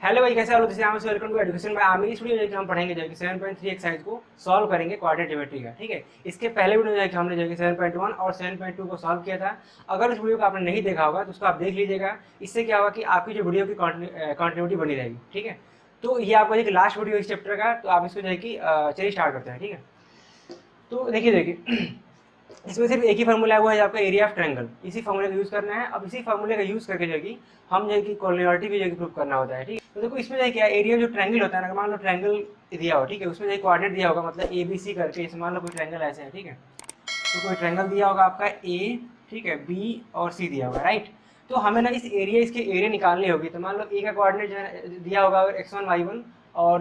Hello भाई, कैसे हो? Welcome to education by Aamir. इस वीडियो में हम पढ़ेंगे जो कि 7.3 एक्सरसाइज को सॉल्व करेंगे कोऑर्डिनेट ज्योमेट्री का। ठीक है, इसके पहले वीडियो जो कि हमने जो कि 7.1 और 7.2 को सॉल्व किया था। अगर उस वीडियो को आपने नहीं देखा होगा तो उसको आप देख लीजिएगा। इससे क्या होगा कि आपकी जो वीडियो की कंटिन्यूटी बनी रहेगी। ठीक है, तो ये आपका एक लास्ट वीडियो इस चैप्टर का, तो आप इसको जो है कि चलिए स्टार्ट करते हैं। ठीक है, तो देखिए इसमें सिर्फ एक ही फार्मूला है, वो है आपका एरिया ऑफ ट्रायंगल। इसी फार्मूले का यूज करना है। अब इसी फार्मूले का यूज करके जो है कि हम जो है कि कोऑर्डिनेट भी जो है प्रूव करना होता है। ठीक है, तो देखो इसमें जो है क्या, एरिया जो ट्रायंगल होता है ना, मान लो ट्रायंगल दिया हो, ठीक है, उसमें जो कोऑर्डिनेट दिया होगा, मतलब ए बी सी करके। इसे मान लो कोई ट्रायंगल ऐसे है, ठीक है, तो कोई ट्रायंगल दिया होगा आपका ए, ठीक है, बी और सी दिया होगा, राइट। तो हमें ना इसके एरिया निकालनी होगी। तो मान लो ए का कोऑर्डिनेट जो है दिया होगा x1 y1 और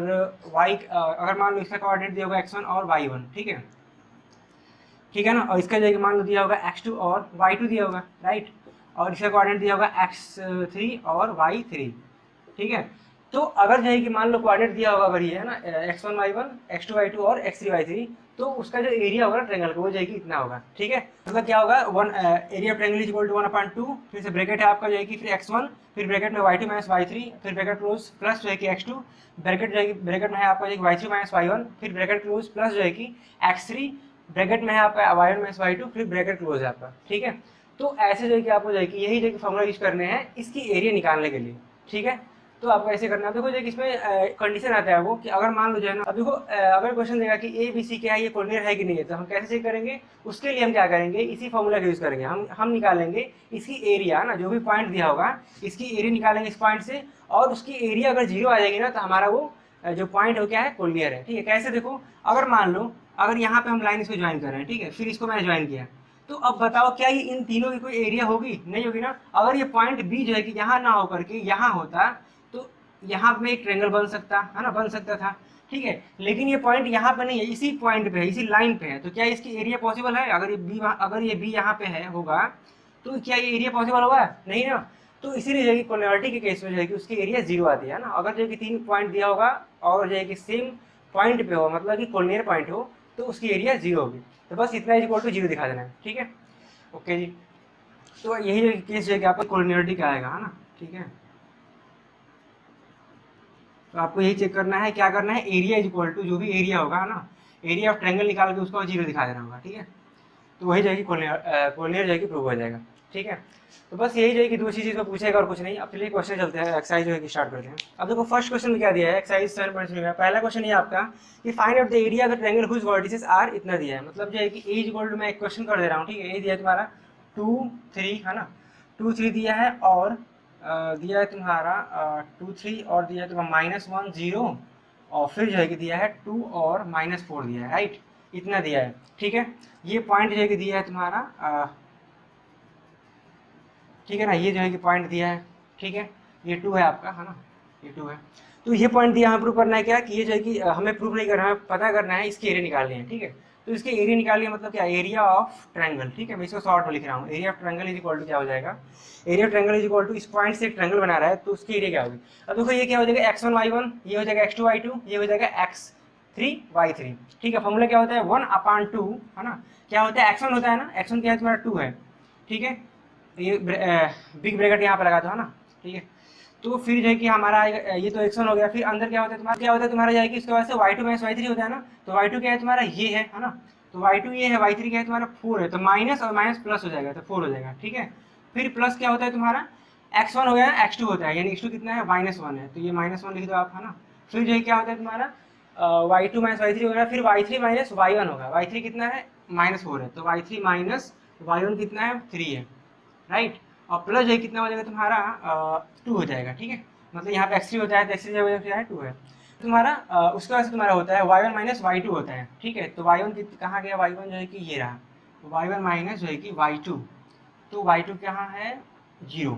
y, अगर मान लो इसका कोऑर्डिनेट दिया होगा x1 और y1, ठीक है, ठीक है ना। और इसका जो मान लो दिया होगा x2 और y2 दिया होगा, राइट। और इसका कोऑर्डिनेट दिया होगा x3 और y3, ठीक है। तो अगर जो है कि मान लो कोऑर्डिनेट दिया होगा, अगर ये है ना x1 y1 x2 y2 और x3 y3, तो उसका जो एरिया होगा ट्रायंगल का वो जो है कि इतना होगा। ठीक है, मतलब क्या होगा, one area of triangle is equal to 1/2, फिर से ब्रैकेट है आपका जो है कि फिर x1, फिर ब्रैकेट में y2 माइनस y3, फिर ब्रैकेट क्लोज प्लस जो है कि x2, ब्रैकेट जो है कि ब्रैकेट में है आपका जो y3 माइनस y1, फिर ब्रैकेट क्लोज प्लस जो है कि x3, ब्रैकेट में है आपका y1 माइनस y2, फिर ब्रैकेट क्लोज है आपका। ठीक है, तो ऐसे जो है कि आपको जो है कि यही जो है फॉर्मूला यूज करने हैं इसकी एरिया निकालने के लिए। ठीक है, तो आपको ऐसे करना है। देखो जो इसमें कंडीशन आता है वो कि अगर मान लो जो है ना, अब देखो अगर क्वेश्चन देगा कि ए बी सी क्या है, ये कोऑर्डिनेट है कि नहीं है, तो हम कैसे चेक करेंगे? उसके लिए हम क्या करेंगे, इसी फॉर्मूला का यूज करेंगे। हम निकालेंगे इसकी एरिया ना, जो भी पॉइंट दिया होगा इसकी एरिया निकालेंगे इस पॉइंट से, और उसकी एरिया अगर जीरो आ जाएगी ना, तो हमारा वो जो पॉइंट हो क्या है, कोऑर्डिनेट है। ठीक है, कैसे? देखो अगर मान लो, अगर यहाँ पे हम लाइन इसको ज्वाइन कर रहे हैं, ठीक है, फिर इसको मैंने ज्वाइन किया, तो अब बताओ क्या ये इन तीनों की कोई एरिया होगी? नहीं होगी ना। अगर ये पॉइंट बी जो है कि यहाँ ना होकर के यहाँ होता, तो यहाँ में एक ट्रायंगल बन सकता है ना, बन सकता था। ठीक है, लेकिन ये पॉइंट यहाँ पे नहीं है, इसी पॉइंट पे है, इसी लाइन पे है, तो क्या इसकी एरिया पॉसिबल है? अगर ये बी यहाँ पे है होगा, तो क्या ये एरिया पॉसिबल होगा? नहीं ना। तो इसीलिए जो है कि कोऑर्डिनेट के केस में जो है कि उसकी एरिया जीरो आती है ना। अगर जो है कि 3 पॉइंट दिया होगा और जो है कि सेम पॉइंट पे हो, मतलब कि कोऑर्डिनेट पॉइंट हो, तो उसकी एरिया जीरो होगी। तो बस इतना इक्वल टू जीरो दिखा देना है। ठीक है, ओके जी। तो यही जो केस जो है कि आपका कोऑर्डिनेट का आएगा, है ना। ठीक है, तो आपको यही चेक करना है, क्या करना है, एरिया इज इक्वल टू जो भी एरिया होगा, है ना, एरिया ऑफ ट्रायंगल निकाल के उसको जीरो दिखा देना होगा। ठीक है, तो वही जाएगी कोऑर्डिनेट जाएगी प्रूव हो जाएगा। ठीक है, तो बस यही जाएगी, दूसरी चीज में पूछेगा और कुछ नहीं। अब चलिए क्वेश्चन चलते हैं, एक्सरसाइज जो है कि स्टार्ट करते हैं। अब देखो फर्स्ट क्वेश्चन में क्या दिया है, एक्सरसाइज 7.3 में पहला क्वेश्चन ये आपका कि find out the area of the triangle whose vertices are, इतना दिया है। मतलब जो है कि ए इज इक्वल टू, मैं एक क्वेश्चन कर दे रहा हूँ, ठीक है। ए दिया है तुम्हारा 2 3, है ना, 2 3 दिया है, और दिया है तुम्हारा 2 3, और दिया है तुम्हारा -1 0, और फिर जो है कि दिया है 2 और -4 दिया है, राइट। इतना दिया है, ठीक है। ये पॉइंट जो है कि दिया है तुम्हारा, ठीक है ना, ये जो है कि पॉइंट दिया है, ठीक है, ये 2 है आपका, है ना, ये 2 है। तो ये पॉइंट दिया, हमें प्रूव करना है क्या, कि ये जो है कि हमें प्रूव नहीं करना है, पता करना है इसकी एरिया निकालनी है। ठीक है, तो इसके एरिया निकालिए, मतलब क्या, एरिया ऑफ ट्रायंगल। ठीक है, मैं इसको शॉर्ट में लिख रहा हूँ, area of triangle is equal to क्या हो जाएगा, area of triangle is equal to, इस पॉइंट से एक ट्रायंगल बना रहा है तो उसकी एरिया क्या होगी। अब देखो ये क्या हो जाएगा, x1 y1, ये हो जाएगा x2 y2, ये हो जाएगा x3 y3। ठीक है, फॉर्मूला क्या होता है, 1/2, है ना। क्या होता है, x1 होता है ना, x1 क्या है तुम्हारा 2 है, ठीक है, ये बिग ब्रैकेट यहाँ पे लगा दो, है ना। ठीक है, तो फिर जो है कि हमारा ये तो x1 हो गया, फिर अंदर क्या होता है तुम्हारा, क्या होता है तुम्हारा जाएगी, इसके बाद से y2 माइनस y3 होता है ना। तो y2 क्या है तुम्हारा, ये है ना, तो y2 ये है, y3 क्या है तुम्हारा 4 है, तो माइनस और माइनस प्लस हो जाएगा, तो 4 हो जाएगा। ठीक है, फिर प्लस क्या होता है तुम्हारा, x1 हो गया, x2 होता है, यानी x2 कितना है, -1 है, तो ये -1 लिख दो आप, है ना। फिर जो है क्या होता है तुम्हारा y2 माइनस y3 होगा, फिर y3 माइनस y1 होगा, y3 कितना है, -4 है, तो y3 माइनस y1 कितना है, 3 है, राइट। और प्लस जो कितना हो जाएगा तुम्हारा 2 हो जाएगा। ठीक है, मतलब यहाँ पे x3 होता है, तो x3 जगह क्या है, 2 है तुम्हारा। उसके बाद से तुम्हारा होता है y1 माइनस y2 होता है। ठीक है, तो y1 कहाँ गया, y1 जो है कि ये रहा, तो y1 माइनस जो है कि y2, तो y2 कहाँ है, 0।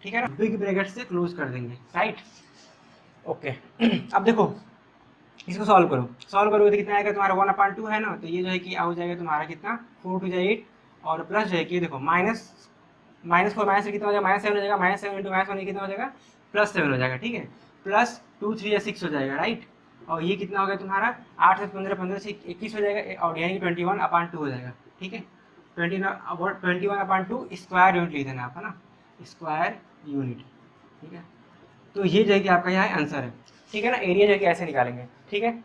ठीक है ना, बिग ब्रैकेट से क्लोज कर देंगे, राइट, ओके। अब देखो इसको सॉल्व करो, सॉल्व करोगे तो कितना आएगा तुम्हारा, 1/2 है ना, तो ये जो है कि हो जाएगा तुम्हारा कितना, 4 2 8, और प्लस जो है कि देखो -4 माइनस कितना हो जाएगा, -7 हो जाएगा, -7 इंटू -1 कितना हो जाएगा, +7 हो जाएगा। ठीक है, प्लस 2 3 या 6 हो जाएगा, राइट। और ये कितना हो गया तुम्हारा, 8 से 15, 15 से 21 हो जाएगा, और यानी 21/2 हो जाएगा। ठीक है, 21/2 स्क्वायर यूनिट लिख देना आप, है ना, स्क्वायर यूनिट। ठीक है, तो ये जो है कि आपका यहाँ आंसर है, ठीक है ना। एरिया जो है कि ऐसे निकालेंगे, ठीक है,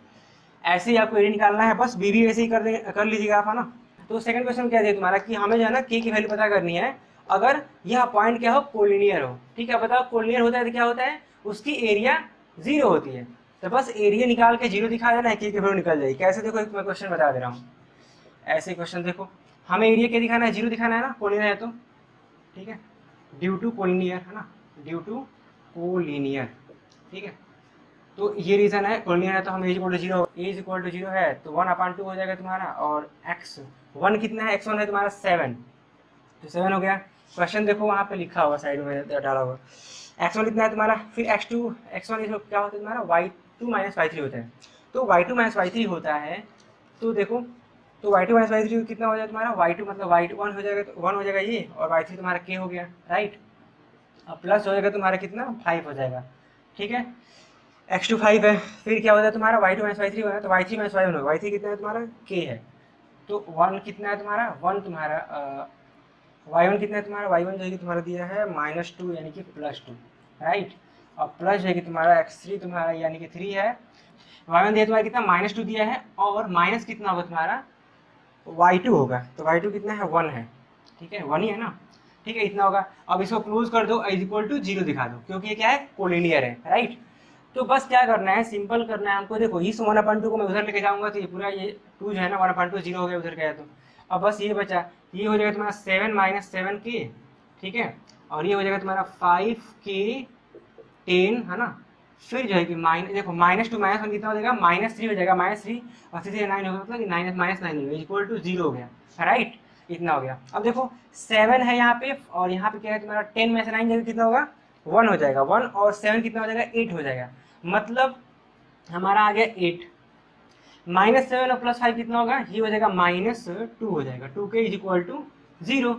ऐसे ही आपको एरिया निकालना है, बस बी भी वैसे ही कर लीजिएगा आप, है ना। तो सेकंड क्वेश्चन क्या है तुम्हारा कि हमें जो है ना के की वैल्यू पता करनी है अगर यह पॉइंट क्या हो, कोलिनियर हो, ठीक है। बताओ कोलिनियर होता है तो क्या होता है, उसकी एरिया 0 होती है, तो बस एरिया निकाल के 0 दिखा देना है, के की वैल्यू निकल जाएगी। कैसे देखो, एक मैं क्वेश्चन बता दे रहा हूँ, ऐसे क्वेश्चन देखो, हमें एरिया क्या दिखाना है, 0 दिखाना है ना, कोलिनियर है तो, ठीक है, ड्यू टू कोलिनियर, है ना, ड्यू टू कोलिनियर, ठीक है। तो ये रीजन है, कोलिनियर है तो हम as equal to 0, as equal to 0 है तो 1/2 हो जाएगा तुम्हारा, और x1 कितना है, x1 है तुम्हारा 7, तो 7 हो गया। क्वेश्चन देखो वहाँ पे लिखा हुआ साइड में डाला हुआ, x1 कितना है तुम्हारा, फिर x1 क्या होता है तुम्हारा, y2 - y3 होता है, तो y2 - y3 होता है, तो देखो, तो y2 - y3 कितना हो जाएगा तुम्हारा, y2 मतलब y1 हो जाएगा, तो 1 हो जाएगा ये, और y3 तुम्हारा k हो गया, राइट। अब प्लस हो जाएगा तुम्हारा कितना, 5 हो जाएगा, ठीक है, x2 5 है, फिर क्या होता है तुम्हारा y2 - y3 होगा, तो y3 - y1 होगा, y3 कितना है तुम्हारा, k है, तो 1 कितना है तुम्हारा, 1 तुम्हारा y1 कितना है तुम्हारा, y1 जो है कि तुम्हारा दिया है -2 यानी कि +2, राइट। और प्लस जो है कि तुम्हारा x3 तुम्हारा यानी कि 3 है, y1 दिया तुम्हारा कितना, -2 दिया है, और माइनस कितना होगा तुम्हारा, y2 होगा, तो y2 कितना है, 1 है, ठीक है, 1 ही है ना, ठीक है, इतना होगा। अब इसको क्लोज कर दो, इज इक्वल टू 0 दिखा दो, क्योंकि ये क्या है, कोलिनियर है, राइट। तो बस क्या करना है, सिंपल करना है हमको, देखो इस 1/2 को मैं उधर लेके जाऊंगा तो ये पूरा ये 2 जो है ना 1/2 0 हो गया उधर गया, तो अब बस ये बचा, ये हो जाएगा तुम्हारा 7 - 7 के, ठीक है, और ये हो जाएगा तुम्हारा 5 के 10, है ना। फिर जो है कि देखो -2 - 1 कितना हो जाएगा, -3 हो जाएगा, -3 और 3 से 9 होगा, मतलब -9 होगा, इक्वल टू 0 हो गया, राइट, इतना हो गया। अब देखो 7 है यहाँ पे, और यहाँ पे क्या है तुम्हारा 10 में से 9 जाएगा, कितना होगा, 1 हो जाएगा, 1 और 7 कितना हो जाएगा, 8 हो जाएगा, मतलब हमारा आ गया 8, -7 और +5 कितना होगा, ये हो जाएगा -2 हो जाएगा, 2 के इज इक्वल टू 0,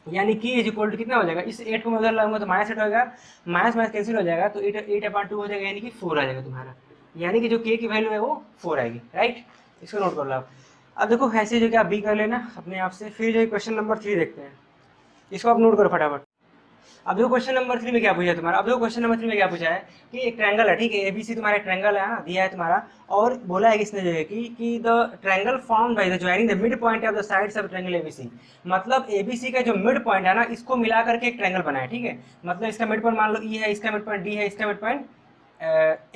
यानी कि इज इक्वल टू कितना हो जाएगा, इस 8 को मैं उधर लाऊंगा तो -8 होगा, माइनस माइनस कैंसिल हो जाएगा, तो 8/2 हो जाएगा, यानी कि 4 आ जाएगा तुम्हारा, यानी कि जो के की वैल्यू है वो 4 आएगी, राइट। इसको नोट कर लो आप। अब देखो ऐसे जो कि आप बी कर लेना अपने आप से। फिर जो क्वेश्चन नंबर 3 देखते हैं, इसको आप नोट करो फटाफट। अब देखो क्वेश्चन नंबर 3 में क्या पूछा है तुम्हारा, अब देखो क्वेश्चन नंबर 3 में क्या पूछा है कि एक ट्रायंगल है, ठीक है, एबीसी तुम्हारा ट्रायंगल है ना, दिया है तुम्हारा, और बोला है कि इसने जो है कि the triangle formed by the joining the mid point of the sides of triangle ABC, मतलब एबीसी का जो मिड पॉइंट है ना, इसको मिला करके एक ट्रायंगल बना है, ठीक है, मतलब इसका मिड पॉइंट मान लो ई है, इसका मिड पॉइंट डी है, इसका मिड पॉइंट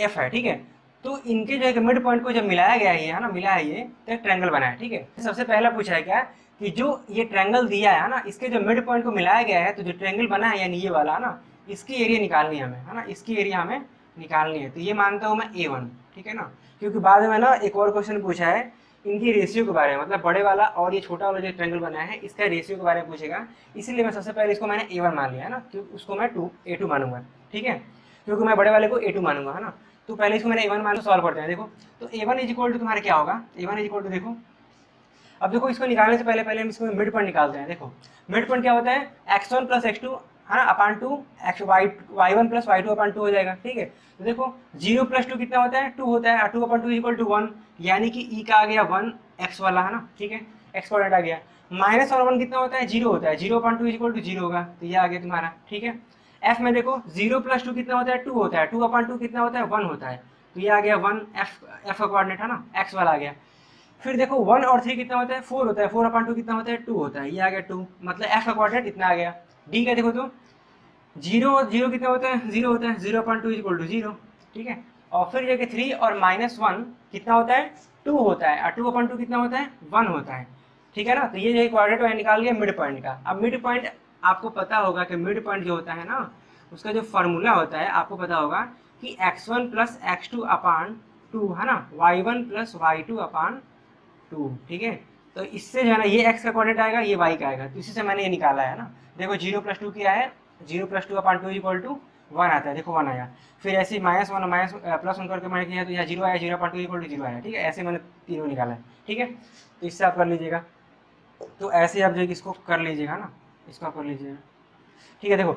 एफ है, ठीक है। तो इनके जो है मिड पॉइंट को जब मिलाया गया है ना, मिला है ये, तो एक ट्रायंगल बना है, ठीक है। सबसे पहला पूछा है क्या कि जो ये ट्रायंगल दिया है ना, इसके जो मिड पॉइंट को मिलाया गया है, तो जो ट्रायंगल बना है यानी ये वाला ना, इसकी एरिया निकालनी है हमें, है ना, इसकी एरिया हमें निकालनी है। तो ये मानता हूँ मैं A1, ठीक है ना, क्योंकि बाद में ना एक और क्वेश्चन पूछा है इनकी रेशियो के बारे में, मतलब बड़े वाला और ये छोटा वाला जो ट्रायंगल बना है इसका रेशियो के बारे में पूछेगा, इसीलिए मैं सबसे पहले इसको मैंने A1 मान लिया है ना, क्योंकि उसको मैं A2 मानूंगा, ठीक है, क्योंकि मैं बड़े वाले को A2 मानूंगा, है ना। तो पहले इसको मैंने A1 मान लो, सॉल्व करते हैं। देखो तो A1 इज इक्वल टू तुम्हारा क्या होगा, A1 इज इक्वल टू, देखो अब देखो इसको निकालने से पहले पहले हम इसको मिड पॉइंट निकालते हैं। देखो मिड पॉइंट क्या होता है, x1 + x2, है ना, अपान 2 y1 + y2 अपान 2 हो जाएगा, ठीक है। तो देखो 0 + 2 कितना होता है, 2 होता है, 2/2 इक्वल टू 1, यानी कि ई का आ गया 1 x वाला, है ना, ठीक है, x कोऑर्डिनेट आ गया। माइनस और 1 कितना होता है, 0 होता है, 0/2 इक्वल टू 0 होगा, तो ये आ गया तुम्हारा, ठीक है। f में देखो 0 + 2 कितना होता है, 2 होता है, 2/2 कितना होता है, 1 होता है, तो ये आ गया 1 f का कोऑर्डिनेट, है ना, x वाला आ गया। फिर देखो 1 और 3 कितना होता है, 4 होता है, 4/2 कितना होता है, 2 होता है, ये आ गया 2, मतलब f का कोऑर्डिनेट इतना आ गया। डी का देखो तो 0 और 0 कितना होता है, 0 होता है, 0/2 इक्वल टू 0, ठीक है। और फिर जो कि 3 और -1 कितना होता है, 2 होता है, और 2/2 कितना होता है, 1 होता है, ठीक है ना। तो ये जो कोऑर्डिनेट मैंने निकाल लिया मिड पॉइंट का। अब मिड पॉइंट आपको पता होगा कि मिड पॉइंट जो होता है ना, उसका जो फॉर्मूला होता है आपको पता होगा कि x1 + x2 अपान 2, है ना, y1 + y2 अपान 2, ठीक है। तो इससे जो है ना ये x का कोऑर्डिनेट आएगा, ये y का आएगा, तो इसी से मैंने ये निकाला है ना। देखो 0 + 2 क्या है, 0 + 2 अपान 2 इक्वल टू 1 आता है, देखो 1 आया। फिर ऐसे ही -1 और +1 करके मैंने किया तो यहाँ 0 आया, 0/2 इक्वल टू 0 आया, ठीक है, ऐसे मैंने तीनों निकाला है, ठीक है। तो इससे आप कर लीजिएगा, तो ऐसे आप जो है कि इसको कर लीजिएगा ना, इसको आप कर लीजिएगा, ठीक है। देखो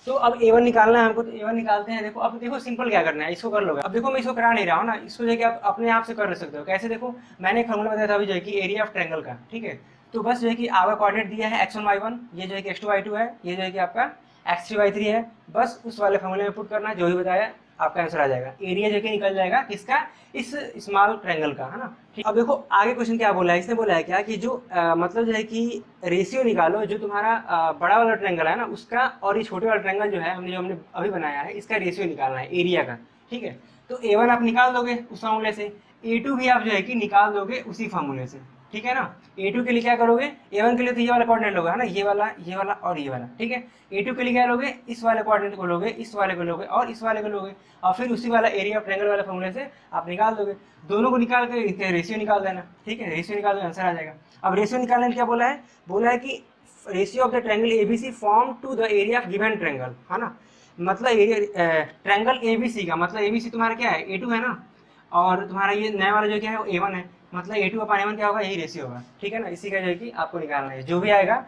तो अब A1 निकालना है हमको, तो A1 निकालते हैं। देखो अब देखो सिंपल क्या करना है, इसको कर लोगे। अब देखो मैं इसको करा नहीं रहा हूँ ना, इसको जो है कि आप अपने आप से कर सकते हो। कैसे, देखो मैंने एक फॉर्मूला बताया था अभी जो है कि एरिया ऑफ ट्रायंगल का, ठीक है। तो बस जो है कि आपका कोऑर्डिनेट दिया है x1 y1, ये जो है कि x2 y2 है, ये जो है कि आपका x3y3 है, बस उस वाले फॉर्मूले में पुट करना, जो भी बताया आपका आंसर आ जाएगा। एरिया जो कि निकल जाएगा किसका, इस स्मॉल ट्रायंगल का, है ना। ठीक, अब देखो आगे क्वेश्चन क्या बोला है, इसने बोला है क्या कि जो मतलब जो है कि रेशियो निकालो जो तुम्हारा बड़ा वाला ट्रायंगल है ना उसका और ये छोटे वाला ट्रायंगल जो है हमने अभी बनाया है इसका रेशियो निकालना है एरिया का। ठीक है, तो A1 आप निकाल दोगे उस फॉर्मूले से, A2 भी आप जो है कि निकाल दोगे उसी फॉर्मूले से। ठीक है ना, A2 के लिए क्या करोगे, A1 के लिए तो ये वाला कोऑर्डिनेट होगा, है ना, ये वाला और ये वाला। ठीक है, A2 के लिए क्या लोगे, इस वाले कोऑर्डिनेट को लोगे, इस वाले को लोगे और इस वाले को लोगे, और फिर उसी वाला एरिया ऑफ ट्रायंगल वाले फॉर्मूले से आप निकाल दोगे। दोनों को निकाल के रेशियो निकाल देना। ठीक है, रेशियो निकाल दो आंसर आ जाएगा। अब रेशियो निकालने में क्या बोला है कि ratio of the triangle ABC form to the area of given triangle, है ना। मतलब एरिया ट्रायंगल ABC का मतलब ABC तुम्हारा क्या है, A2 है ना, और तुम्हारा ये नया वाला जो क्या है वो A1 है, मतलब A2 अपॉन A1 क्या होगा, यही रेशियो होगा। ठीक है ना, इसी का जो है कि आपको निकालना है, जो भी आएगा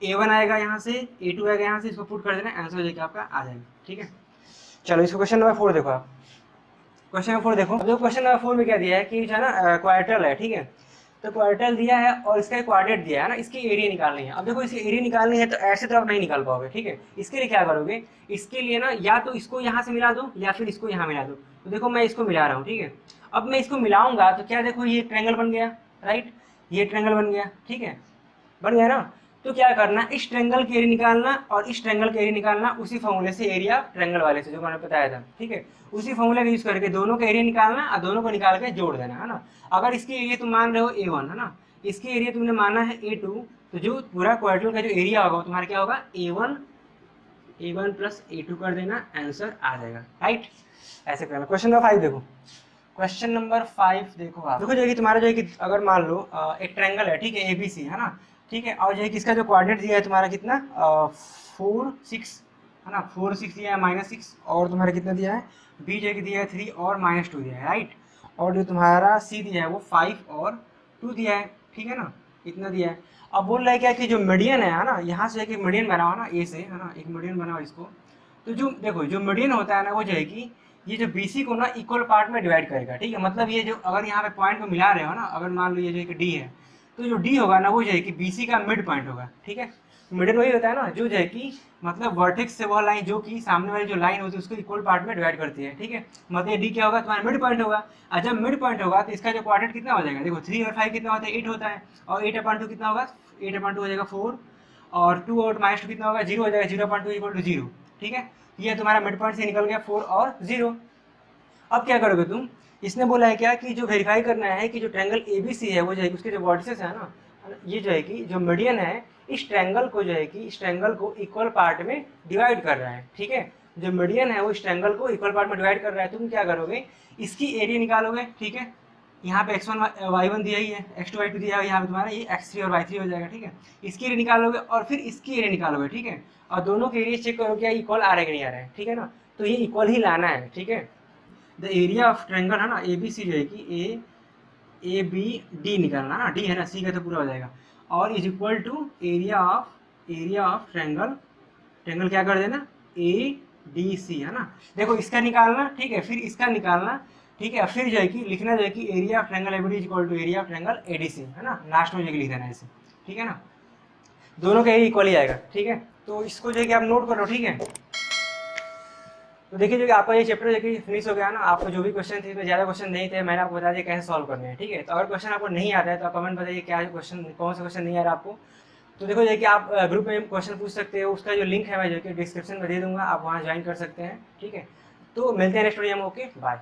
A1 आएगा यहाँ से, A2 आएगा यहाँ से, इसको पुट कर देना, आंसर जो कि आपका आ जाएगा। ठीक है, चलो इसको क्वेश्चन नंबर 4 देखो आप। क्वेश्चन नंबर 4 देखो, अब देखो क्वेश्चन नंबर 4 में क्या दिया है कि जो है ना क्वाड्रेटल है। ठीक है, तो क्वाड्रेटल दिया है और इसका क्वाड्रेट दिया है ना, इसकी एरिया निकालनी है। अब देखो इसकी एरिया निकालनी है तो ऐसे तो आप नहीं निकाल पाओगे। ठीक है, इसके लिए क्या करोगे, इसके लिए ना या तो इसको यहाँ से मिला दो या फिर इसको यहाँ मिला दो। तो देखो मैं इसको मिला रहा हूँ। ठीक है, अब मैं इसको मिलाऊंगा तो क्या देखो ये ट्रायंगल बन गया, राइट, ये ट्रायंगल बन गया। ठीक है, बन गया ना, तो क्या करना, इस ट्रायंगल की एरिया निकालना और इस ट्रायंगल की एरिया निकालना उसी फॉर्मूले से, एरिया ट्रायंगल वाले से जो मैंने बताया था। ठीक है, उसी फॉर्मूले का यूज करके दोनों का एरिया निकालना और दोनों को निकाल के जोड़ देना, है ना। अगर इसकी एरिया तुम मान रहे हो A1, है ना, इसकी एरिया तुमने माना है A2, तो जो पूरा क्वाड्रेटल का जो एरिया होगा तुम्हारा क्या होगा, A1 प्लस A2 कर देना, आंसर आ जाएगा, राइट। ऐसे करना। क्वेश्चन नंबर 5 देखो, क्वेश्चन नंबर 5 देखो आप, देखो जो है कि तुम्हारा जो है कि अगर मान लो एक ट्रायंगल है, ठीक है, ABC, है ना। ठीक है, और जो है कि इसका जो क्वाड्रेट दिया है तुम्हारा कितना 4 6, है ना, 4 6 दिया है, -6, और तुम्हारा कितना दिया है, B जो है कि दिया है 3 और -2 दिया है, राइट। और जो तुम्हारा C दिया है वो 5 और 2 दिया है। ठीक है ना, इतना दिया है। अब बोल रहा है क्या कि जो मीडियन है ना, यहाँ से एक मीडियन बना हुआ ना A से, है ना, एक मीडियन बना हुआ इसको, तो जो देखो जो मीडियन होता है ना वो जो है कि ये जो BC को ना इक्वल पार्ट में डिवाइड करेगा। ठीक है, मतलब ये जो अगर यहाँ पे पॉइंट को मिला रहे हो ना, अगर मान लो ये जो D है, तो जो D होगा ना वो जो है कि BC का मिड पॉइंट होगा। ठीक है, मिडिल वही होता है ना जो है कि मतलब वर्टेक्स से वह लाइन जो कि सामने वाली जो लाइन होती है उसको इक्वल पार्ट में डिवाइड करती है। ठीक है, मतलब D क्या होगा, तुम्हारा मिड पॉइंट होगा, और जब मिड पॉइंट होगा तो इसका जो क्वाड्रेट कितना हो जाएगा, देखो 3 और 5 कितना होता है, 8 होता है, और 8/2 कितना होगा, 8/2 हो जाएगा 4, और 2 और -2 कितना होगा, 0 हो जाएगा, 0/2 = 0। ठीक है, ये तुम्हारा मिड पॉइंट से निकल गया 4 और 0। अब क्या करोगे तुम, इसने बोला है क्या कि जो वेरीफाई करना है कि जो ट्रायंगल ABC है वो जो है उसके जो वर्टिसेस है ना, ये जो है कि जो मीडियन है इस ट्रायंगल को जो है कि इस ट्रायंगल को इक्वल पार्ट में डिवाइड कर रहा है। ठीक है, जो मीडियन है वो इस ट्रायंगल को इक्वल पार्ट में डिवाइड कर रहा है। तुम क्या करोगे, इसकी एरिया निकालोगे। ठीक है, यहाँ पे x1 y1 दिया ही है, x2 y2 दिया है, यहाँ पे तुम्हारा ये x3 और y3 हो जाएगा। ठीक है, इसकी एरिया निकालोगे और फिर इसकी एरिया निकालोगे। ठीक है, और दोनों के एरिया चेक करो क्या इक्वल आ रहा है कि नहीं आ रहा है। ठीक है ना, तो ये इक्वल ही लाना है। ठीक है, द एरिया ऑफ ट्रायंगल है ना ABC जो है कि ABD निकालना ना, D है ना, C का तो पूरा हो जाएगा, और is equal to area of triangle, triangle क्या कर देना ADC, है ना। देखो इसका निकालना, ठीक है, फिर इसका निकालना। ठीक है, फिर जो है कि लिखना जो है कि area of triangle ABD is equal to area of triangle ADC, है ना, लास्ट में जो लिख देना है इसे। ठीक है ना, दोनों का एरिया इक्वल ही आएगा। ठीक है, तो इसको जो है कि आप नोट करो। ठीक है, तो देखिए जो कि आपका ये चैप्टर जो कि फिनिश हो गया ना, आपको जो भी क्वेश्चन थे इसमें ज़्यादा क्वेश्चन नहीं थे, मैंने आपको बता दिया कैसे सॉल्व करने हैं। ठीक है, तो अगर क्वेश्चन आपको नहीं आता है तो आप कमेंट बताइए क्या क्वेश्चन, कौन सा क्वेश्चन नहीं आ रहा आपको। तो देखो ये कि आप ग्रुप में क्वेश्चन पूछ सकते हो, उसका जो लिंक है मैं जो कि डिस्क्रिप्शन में दे दूंगा, आप वहाँ ज्वाइन कर सकते हैं। ठीक है, तो मिलते हैं नेक्स्ट वीडियो में। Okay, bye.